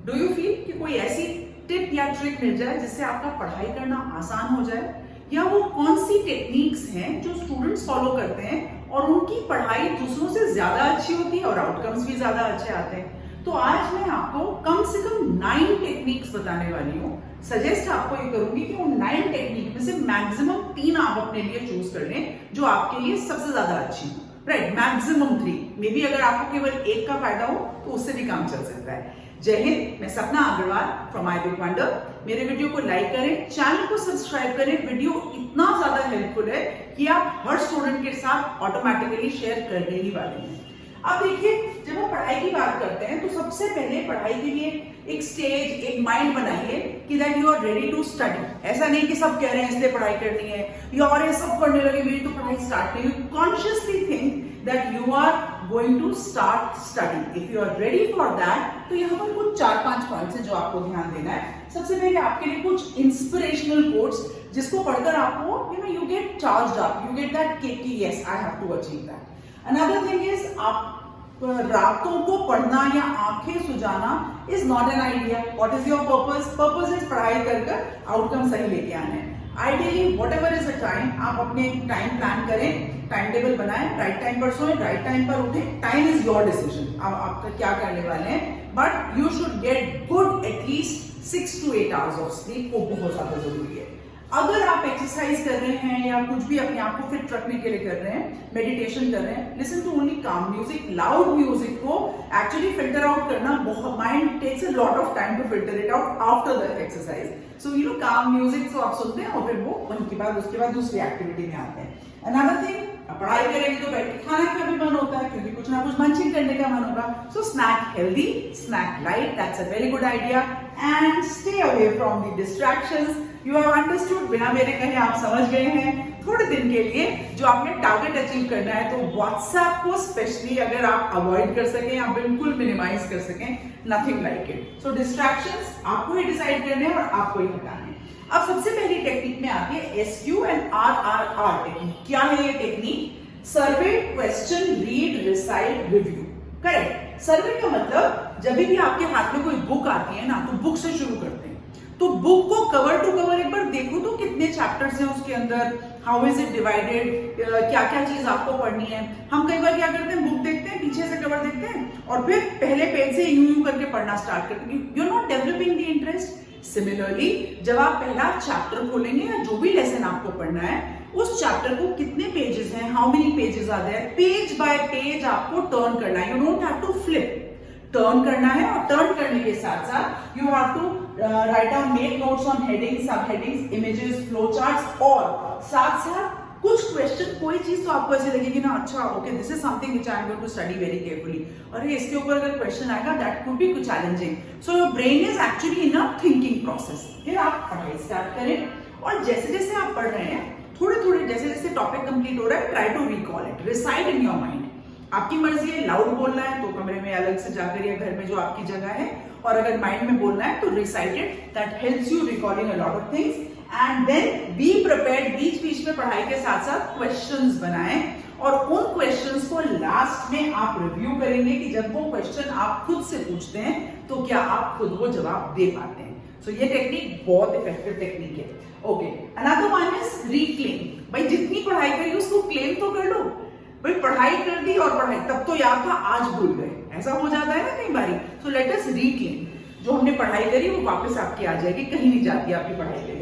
Do you feel कि कोई ऐसी टिप या ट्रिक मिल जाए जिससे आपका पढ़ाई करना आसान हो जाए, या वो कौन सी टेक्निक्स हैं जो स्टूडेंट्स फॉलो करते हैं और उनकी पढ़ाई दूसरों से ज्यादा अच्छी होती है और आउटकम्स भी ज्यादा अच्छे आते हैं। तो आज मैं आपको कम से कम 9 टेक्निक्स बताने वाली हूँ। सजेस्ट आपको ये करूंगी कि उन 9 टेक्निक में से मैक्सिमम 3 आप अपने लिए चूज कर लें जो आपके लिए सबसे ज्यादा अच्छी हो। Right, maximum 3। मे बी अगर आपको केवल एक का फायदा हो तो उससे भी काम चल सकता है। जय हिंद, मैं Sapna Agarwal from I big wonder. मेरे वीडियो को लाइक करें, चैनल को सब्सक्राइब करें। वीडियो इतना ज्यादा हेल्पफुल है कि आप हर स्टूडेंट के साथ ऑटोमेटिकली शेयर करने ही वाले हैं। अब देखिए, जब हम पढ़ाई की बात करते हैं तो सबसे पहले पढ़ाई के लिए एक स्टेज, एक माइंड बनाइए कि that you are ready to study. ऐसा नहीं कि सब कह रहे हैं इसलिए पढ़ाई करनी है या और ये सब करने लगे मेरी तो पढ़ाई स्टार्ट नहीं हुई। Consciously think that you are going to start study. If you are ready for that, तो यहाँ पर कुछ 4-5 पॉइंट्स हैं जो आपको ध्यान देना है। सबसे पहले आपके लिए कुछ इंस्पिरेशनल कोट्स जिसको पढ़कर आपको you get charged up, you get that kick कि yes I have to achieve that. Another thing is, आप रातों को पढ़ना या आंखें सुजाना is not an idea. What is your purpose? Purpose is पढ़ाई कर आउटकम सही लेके आना है। Ideally whatever is the time, आप अपने टाइम प्लान करें, टाइम टेबल बनाएं, राइट टाइम पर सोएं, राइट टाइम पर उठें। टाइम इज योर डिसीजन, अब आपका क्या करने वाले हैं, but you should get good at least 6 to 8 hours of sleep. वो बहुत ज्यादा जरूरी है। अगर आप एक्सरसाइज कर रहे हैं या कुछ भी अपने आप को फिट रखने के लिए कर रहे हैं, मेडिटेशन कर रहे हैं, listen to only calm music. Loud music को एक्चुअली फिल्टर आउट करना बहुत, mind takes a lot of time to filter it out after the exercise. So you know, calm music तो आप सुनते हैं और फिर वो उसके बाद दूसरी एक्टिविटी में आते हैं। अनदर थिंग, पढ़ाई करेंगे तो बैठ के खाने का भी मन होता है क्योंकि कुछ ना कुछ मंचिंग करने का मन होगा। So snack healthy, snack light, that's a very good idea. And stay away from the distractions. You have understood, बिना मेरे कहे आप समझ गए हैं। थोड़े दिन के लिए जो आपने टारगेट अचीव करना है, तो व्हाट्सएप को स्पेशली अगर आप अवॉइड कर सकें या बिल्कुल मिनिमाइज कर सकें, nothing like it. So distractions आपको ही डिसाइड करने हैं और आपको ही हटाने हैं। अब सबसे पहली टेक्निक में आती है SQ and RRR टेक्निक। क्या है ये technique? Survey, question, read, recite, review. Correct. Survey का मतलब, जब भी आपके हाथ में कोई बुक आती है ना, तो बुक से शुरू करते हैं। तो बुक को कवर टू कवर एक बार देखो तो कितने चैप्टर्स हैं उसके अंदर, हाउ इज इट डिवाइडेड, क्या क्या चीज आपको पढ़नी है। हम कई बार क्या करते हैं, बुक देखते हैं, पीछे से कवर देखते हैं और फिर पहले पेज से यूं करके पढ़ना स्टार्ट करते हैं। You are not developing the interest. Similarly, जब आप पहला चैप्टर खोलेंगे या जो भी लेसन आपको पढ़ना है, उस चैप्टर को कितने पेजेस हैं, how many pages are there, page by page आपको टर्न करना है। You don't have to flip, turn करना है। और टर्न करने के साथ साथ you have to write down, make notes on headings, sub headings, images, flow charts. और साथ साथ कुछ क्वेश्चन, कोई चीज तो आपको ऐसे लगेगी ना, अच्छा okay this is something which I am going to study very carefully, अरे इसके ऊपर अगर क्वेश्चन आएगा that could be challenging. So your brain is actually in a thinking process. फिर आप पढ़ाई स्टार्ट करें और जैसे जैसे आप पढ़ रहे हैं, थोड़े थोड़े जैसे जैसे टॉपिक कंप्लीट हो रहा है, try to recall it, recite in your mind. आपकी मर्जी है, लाउड बोलना है तो कमरे में अलग से जाकर या घर में जो आपकी जगह है, और अगर माइंड में बोलना है तो recite it, that helps you recalling a lot of things. And then be prepared, बीच बीच में पढ़ाई के साथ साथ क्वेश्चंस बनाएं और उन क्वेश्चंस को लास्ट में आप रिव्यू करेंगे कि जब वो क्वेश्चन आप खुद से पूछते हैं तो क्या आप खुद वो जवाब दे पाते हैं। सो ये टेक्निक बहुत इफेक्टिव टेक्निक है। Okay, another one is reclaim. भाई जितनी पढ़ाई करी उसको क्लेम तो कर लो। भाई पढ़ाई कर दी और पढ़ाई, तब तो याद था आज भूल गए, ऐसा हो जाता है ना कई बारी। सो लेट अस रीक्लेम, जो हमने पढ़ाई करी वो वापस आपकी आ जाएगी, कहीं नहीं जाती आपकी पढ़ाई करेगी।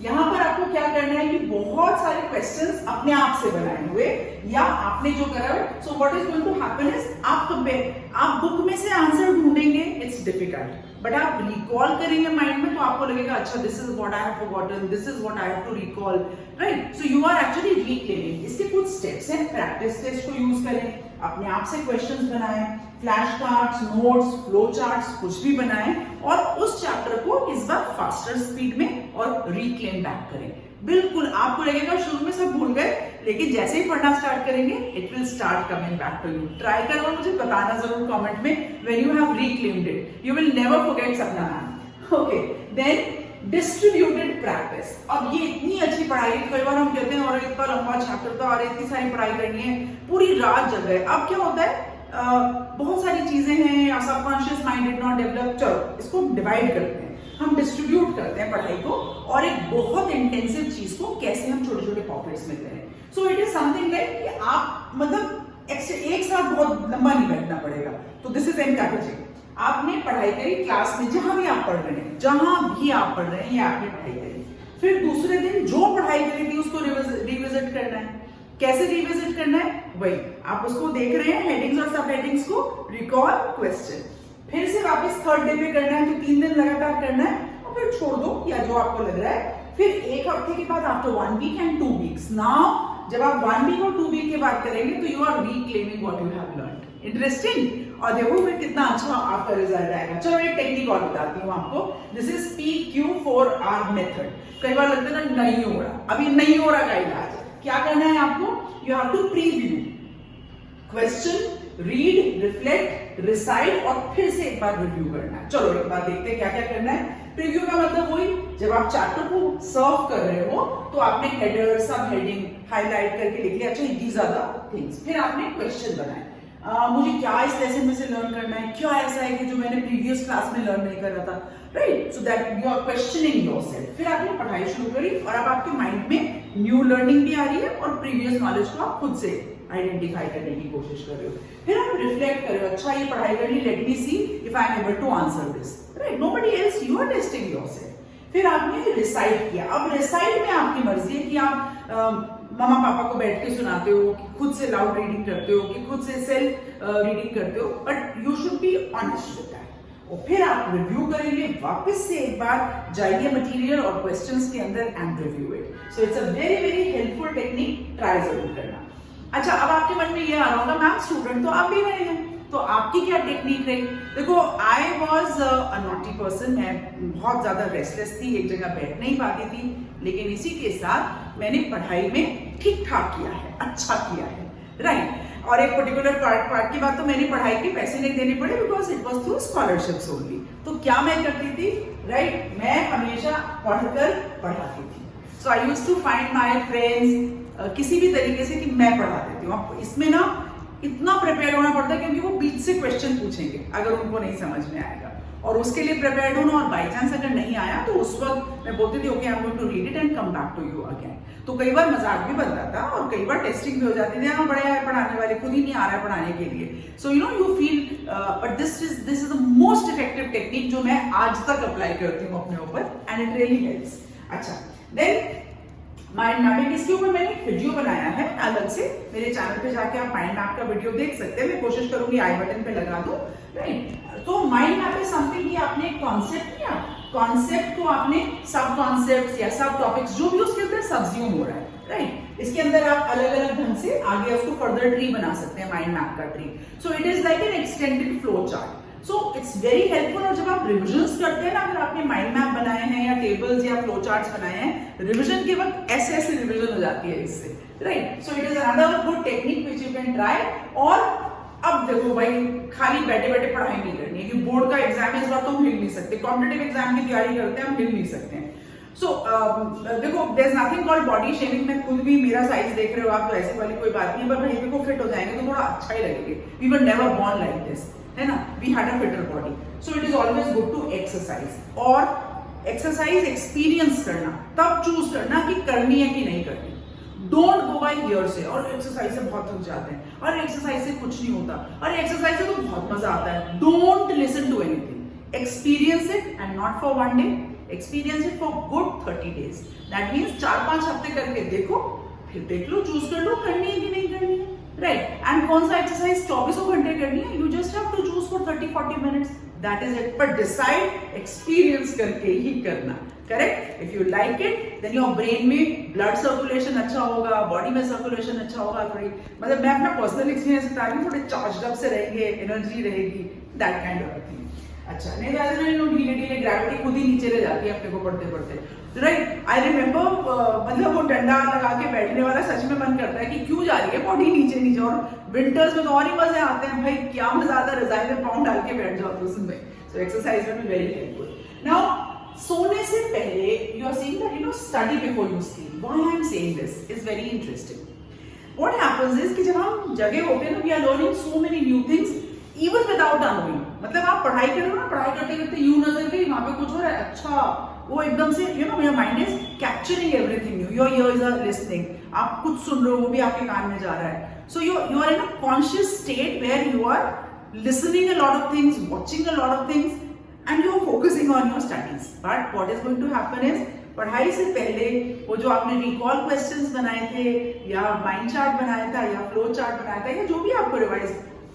यहाँ पर आपको क्या करना है कि बहुत सारे क्वेश्चंस अपने आप से बनाए हुए या आपने जो करा है, so what is going to happen is, आप बुक में से आंसर ढूंढेंगे, इट्स डिफिकल्ट, बट आप रिकॉल करेंगे माइंड में तो आपको लगेगा अच्छा this is what I have forgotten, this is what I have to recall, right. So you are actually reclaiming. इसके कुछ स्टेप्स हैं। प्रैक्टिस टेस्ट को यूज करें, अपने आप से क्वेश्चंस बनाएं, flash cards, notes, flow charts, कुछ भी बनाएं और उस चैप्टर को इस बार फास्टर स्पीड में और रिक्लेम बैक करें। बिल्कुल आपको लगेगा शुरू में सब भूल गए, लेकिन जैसे ही पढ़ना स्टार्ट करेंगे it will start coming back to you. Try करो, मुझे बताना जरूर कमेंट में when you have reclaimed it, you will never forget Sapna ma'am. Okay, then distributed practice. अब ये इतनी अच्छी पढ़ाई है, कई बार हम कहते हैं और इतना लंबा चैप्टर था और इतनी सारी पढ़ाई करनी है, पूरी रात जग गए। अब क्या होता है, बहुत सारी चीजें हैं, subconscious mind did not develop, चलो इसको डिवाइड करते हैं, हम डिस्ट्रीब्यूट करते हैं पढ़ाई को, और एक बहुत इंटेंसिव चीज को कैसे हम छोटे छोटे पॉकेट्स में करें। सो इट इज समथिंग लाइक कि आप मतलब एक साथ बहुत लंबा नहीं बैठना पड़ेगा। तो दिस इज एनकरेजिंग। आपने पढ़ाई करी क्लास में, जहां भी आप पढ़ रहे हैं, जहां भी आप पढ़ रहे हैं, या आपने पढ़ाई करी, फिर दूसरे दिन जो पढ़ाई करी थी उसको रिविजिट करना है। कैसे रिविजिट करना है? वही आप उसको देख रहे हैं, हेडिंग्स और सब हेडिंग्स को, रिकॉल, क्वेश्चन, फिर से वापस थर्ड डे पे करना है, तो 3 दिन लगातार करना है, और फिर छोड़ दो या जो आपको लग रहा है। फिर एक हफ्ते के बाद after 1 week and 2 weeks, now जब आप 1 वीक और 2 वीक के बाद करेंगे तो you are reclaiming what you have learned. Interesting. और देखो फिर कितना अच्छा आपका रिजल्ट आएगा। चलो एक टेक्निक और बताती हूँ आपको। This is PQ4R method. कई बार लगता है ना नहीं हो रहा, अभी नहीं हो रहा का इलाज क्या करना है आपको? You have to preview question, read, reflect, recite, और फिर से एक बार रिव्यू करना है। चलो एक बार देखते हैं क्या क्या करना है। प्रीव्यू का मतलब वही, जब आप चैप्टर को सर्व कर रहे हो तो आपने हेडर, सब हेडिंग हाईलाइट करके लिख लिया, अच्छा दीज आर द थिंग्स। फिर आपने क्वेश्चन बनाए, मुझे क्या इस लेसन में से लर्न करना है, क्या ऐसा है कि जो मैंने प्रीवियस क्लास में लर्न नहीं कर रहा था, right? So that you are questioning yourself. फिर आपने पढ़ाई शुरू करी और अब आपके माइंड में न्यू लर्निंग भी आ रही है और प्रीवियस नॉलेज को आप खुद से आइडेंटिफाई करने की कोशिश कर रहे हो। फिर आप रिफ्लेक्ट कर रहे हो, अच्छा ये पढ़ाई कर ली, let me see if I am able to answer this, right? Nobody else, you are testing yourself. फिर आपने रिसाइट किया। अब रिसाइट में आपकी मर्जी है कि आप मम्मा पापा को बैठ के सुनाते हो, कि खुद से लाउड रीडिंग करते हो, कि खुद से सेल्फ रीडिंग करते हो, but you should be honest with that. और फिर आप रिव्यू करेंगे, वापस से एक बार जाइए मटेरियल और क्वेश्चंस के अंदर and review it. So it's a very very helpful technique, try जरूर करना। अच्छा, अब आपके मन में ये आ रहा होगा मैम स्टूडेंट तो आप भी रहे हैं, तो आपकी क्या टेक्निक रही? देखो, I was a naughty person, मैं बहुत ज्यादा रेस्टलेस थी, एक जगह बैठ नहीं पाती थी, लेकिन इसी के साथ मैंने पढ़ाई में ठीक ठाक किया है, अच्छा किया है, राइट? और एक पर्टिकुलर पार्ट की बात तो मैंने पढ़ाई के पैसे नहीं देने पड़े, because it was through scholarships only. तो क्या मैं करती थी, राइट? मैं हमेशा पढ़कर पढ़ाती थी। So I used to find my friends, किसी भी तरीके से कि मैं पढ़ा देती हूँ। अब इसमें ना इतना प्रिपेयर होना पड़ता है, क्योंकि वो बीच से क्वेश्चन पूछेंगे अगर उनको नहीं समझ में आएगा, और उसके लिए प्रिपेयर्ड होना, और बाई चांस अगर नहीं आया तो उस वक्त मैं बोलती थी okay I am going to read it and come back to you again. तो कई बार मजाक भी बनता था और कई बार टेस्टिंग भी हो जाती थी, हाँ बड़े आए पढ़ाने वाले, खुद ही नहीं आ रहा है पढ़ाने के लिए। सो you no you feel, but this is the most effective technique जो मैं आज तक अप्लाई करती हूँ अपने ऊपर, एंड इट रियली हेल्प्स। अच्छा, देन माइंड मैपिंग, इसके ऊपर मैंने एक वीडियो बनाया है अलग से, मेरे चैनल पे जाके आप माइंड मैप का वीडियो देख सकते हैं, मैं कोशिश करूंगी आई बटन पे लगा दूं, राइट? तो माइंड मैप इज समथिंग कि आपने एक कॉन्सेप्ट लिया, कॉन्सेप्ट को आपने सब कॉन्सेप्ट्स या सब टॉपिक्स जो भी उसके अंदर सब्ज्यूम हो रहा है, राइट? इसके अंदर आप अलग अलग ढंग से आगे उसको फर्दर ट्री बना सकते हैं, माइंड मैप का tree. So it is like an extended flow chart. So it's very helpful. और जब आप रिविजन्स करते हैं ना, अगर आपने माइंड मैप बनाए हैं या टेबल्स या फ्लो चार्ट्स बनाए हैं, रिविजन के वक्त ऐसे ऐसे रिविजन हो जाती है इससे, right? So it is another good technique which you can try. और अब देखो भाई, खाली बैठे बैठे पढ़ाई नहीं करनी है, कि बोर्ड का एग्जाम है इस बार तो हम हिल नहीं सकते, कॉम्पिटिटिव एग्जाम की तैयारी करते हैं हम हिल नहीं सकते हैं। सो देखो, there is nothing called body shaming. मैं खुद भी, मेरा साइज देख रहे हो आप, तो ऐसी वाली कोई बात नहीं है, पर भाई देखो फिट हो जाएंगे तो थोड़ा अच्छा ही लगेगा। We were never born like this, है ना? We had a fitter body. So it is always good to exercise. और एक्सरसाइज एक्सपीरियंस करना, तब चूज करना कि करनी है कि नहीं करनी। डोंट गो बाय हियर से, और एक्सरसाइज से बहुत थक जाते हैं, और एक्सरसाइज से कुछ नहीं होता, और एक्सरसाइज से तो बहुत मजा आता है। Don't listen to anything, experience it, and not for 1 day, experience it for good 30 days। That means 4-5 हफ्ते करके देखो, फिर देख लो, चूज कर लो करनी है कि नहीं करनी है, राइट? एंड कौन सा एक्सरसाइज 24 घंटे करनी है, you just have to choose for 30-40 minutes, that is it. पर डिसाइड एक्सपीरियंस करके ही करना, correct? If you like it, then your brain में ब्लड सर्कुलेशन अच्छा होगा, बॉडी में सर्कुलेशन अच्छा होगा, थोड़ी, मतलब मैं अपना पर्सनल एक्सपीरियंस बता रही हूँ, थोड़े चार्ज अप से रहेंगे, एनर्जी रहेगी, दैट काइंड ऑफ थिंग। अच्छा, नहीं ज्यादा ढीले ढीले, ग्रेविटी खुद ही नीचे ले जाती है अपने को पढ़ते पढ़ते, राइट? आई रिमेम्बर, मतलब वो डंडा लगा के बैठने वाला सच में मन करता है कि क्यों जा रही है बॉडी नीचे नीचे, और विंटर्स में तो और ही मजे आते हैं भाई, क्या मजा आता है, रजाई में पाँव डाल के बैठ जाओ तो उसमें। सो एक्सरसाइज में वेरी हेल्पफुल। नाउ, सोने से पहले you are saying that you know study before you sleep. Why I am saying this is very interesting. what happens is कि जब हम जगह होते हैं ना, we are learning so many new things even without knowing. मतलब आप पढ़ाई कर रहे हो ना, पढ़ाई करते करते यूं नजर गई वहां पे कुछ हो रहा है, अच्छा वो एकदम से your mind is capturing everything new, your ears are listening, आप कुछ सुन रहे हो वो भी आपके कान में जा रहा है. So you are in a conscious state where you are listening a lot of things, watching a lot of things, and you are focusing on your studies. But what is going to happen is पढ़ाई से पहले वो जो आपने recall questions बनाए थे या mind chart बनाया था या फ्लो चार्ट बनाया था या जो भी आपको रिवाइज,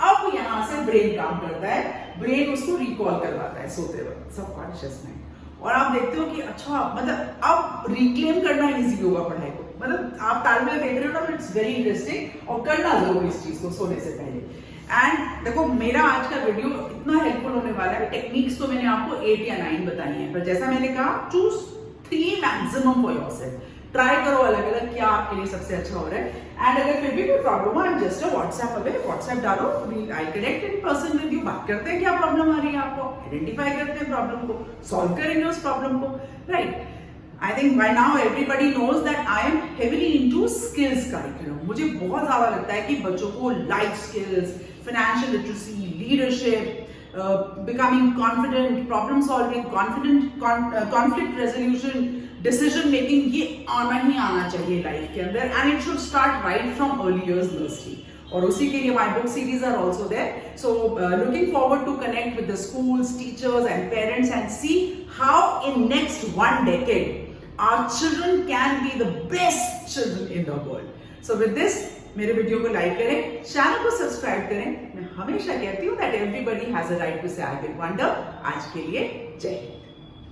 अब यहाँ से ब्रेन काम करता है, ब्रेन उसको रिकॉल करवाता है सोते वक्त सबकॉन्शियस में. और आप देखते हो कि अच्छा मतलब अब रिक्लेम करना इजी होगा पढ़ाई को. मतलब आप तालमेल देख रहे हो ना, इट्स वेरी इंटरेस्टिंग और करना जरूर इस चीज को सोने से पहले. एंड देखो मेरा आज का वीडियो इतना हेल्पफुल होने वाला है. टेक्निक्स तो मैंने आपको 8 या 9 बताई हैं, पर जैसा मैंने कहा choose 3 maximum for yourself. Try करो अलग अलग क्या आपके लिए सबसे अच्छा हो रहा है. एंड अगर फिर भी कोई प्रॉब्लम हो, I am just a WhatsApp away, WhatsApp डालो, I connect in person with you, बात करते हैं क्या प्रॉब्लम आ रही है आपको, आइडेंटिफाई करते हैं प्रॉब्लम को, सॉल्व करेंगे उस प्रॉब्लम को. Right. I think by now everybody knows that I am heavily into skills curriculum. मुझे बहुत ज़्यादा लगता है कि बच्चों को life skills, financial literacy, leadership, becoming confident, problem solving, conflict resolution, decision making, ये आना ही आना चाहिए लाइफ के अंदर. And it should start right from early years nursery. और उसी के लिए my book series are also there. So looking forward to connect with the schools, teachers and parents and see how in next 1 decade our children can be the best children in the world. So with this, मेरे video को like करें, channel को subscribe करें. मैं हमेशा कहती हूँ that everybody has a right to say I will wonder. आज के लिए जय हिंद.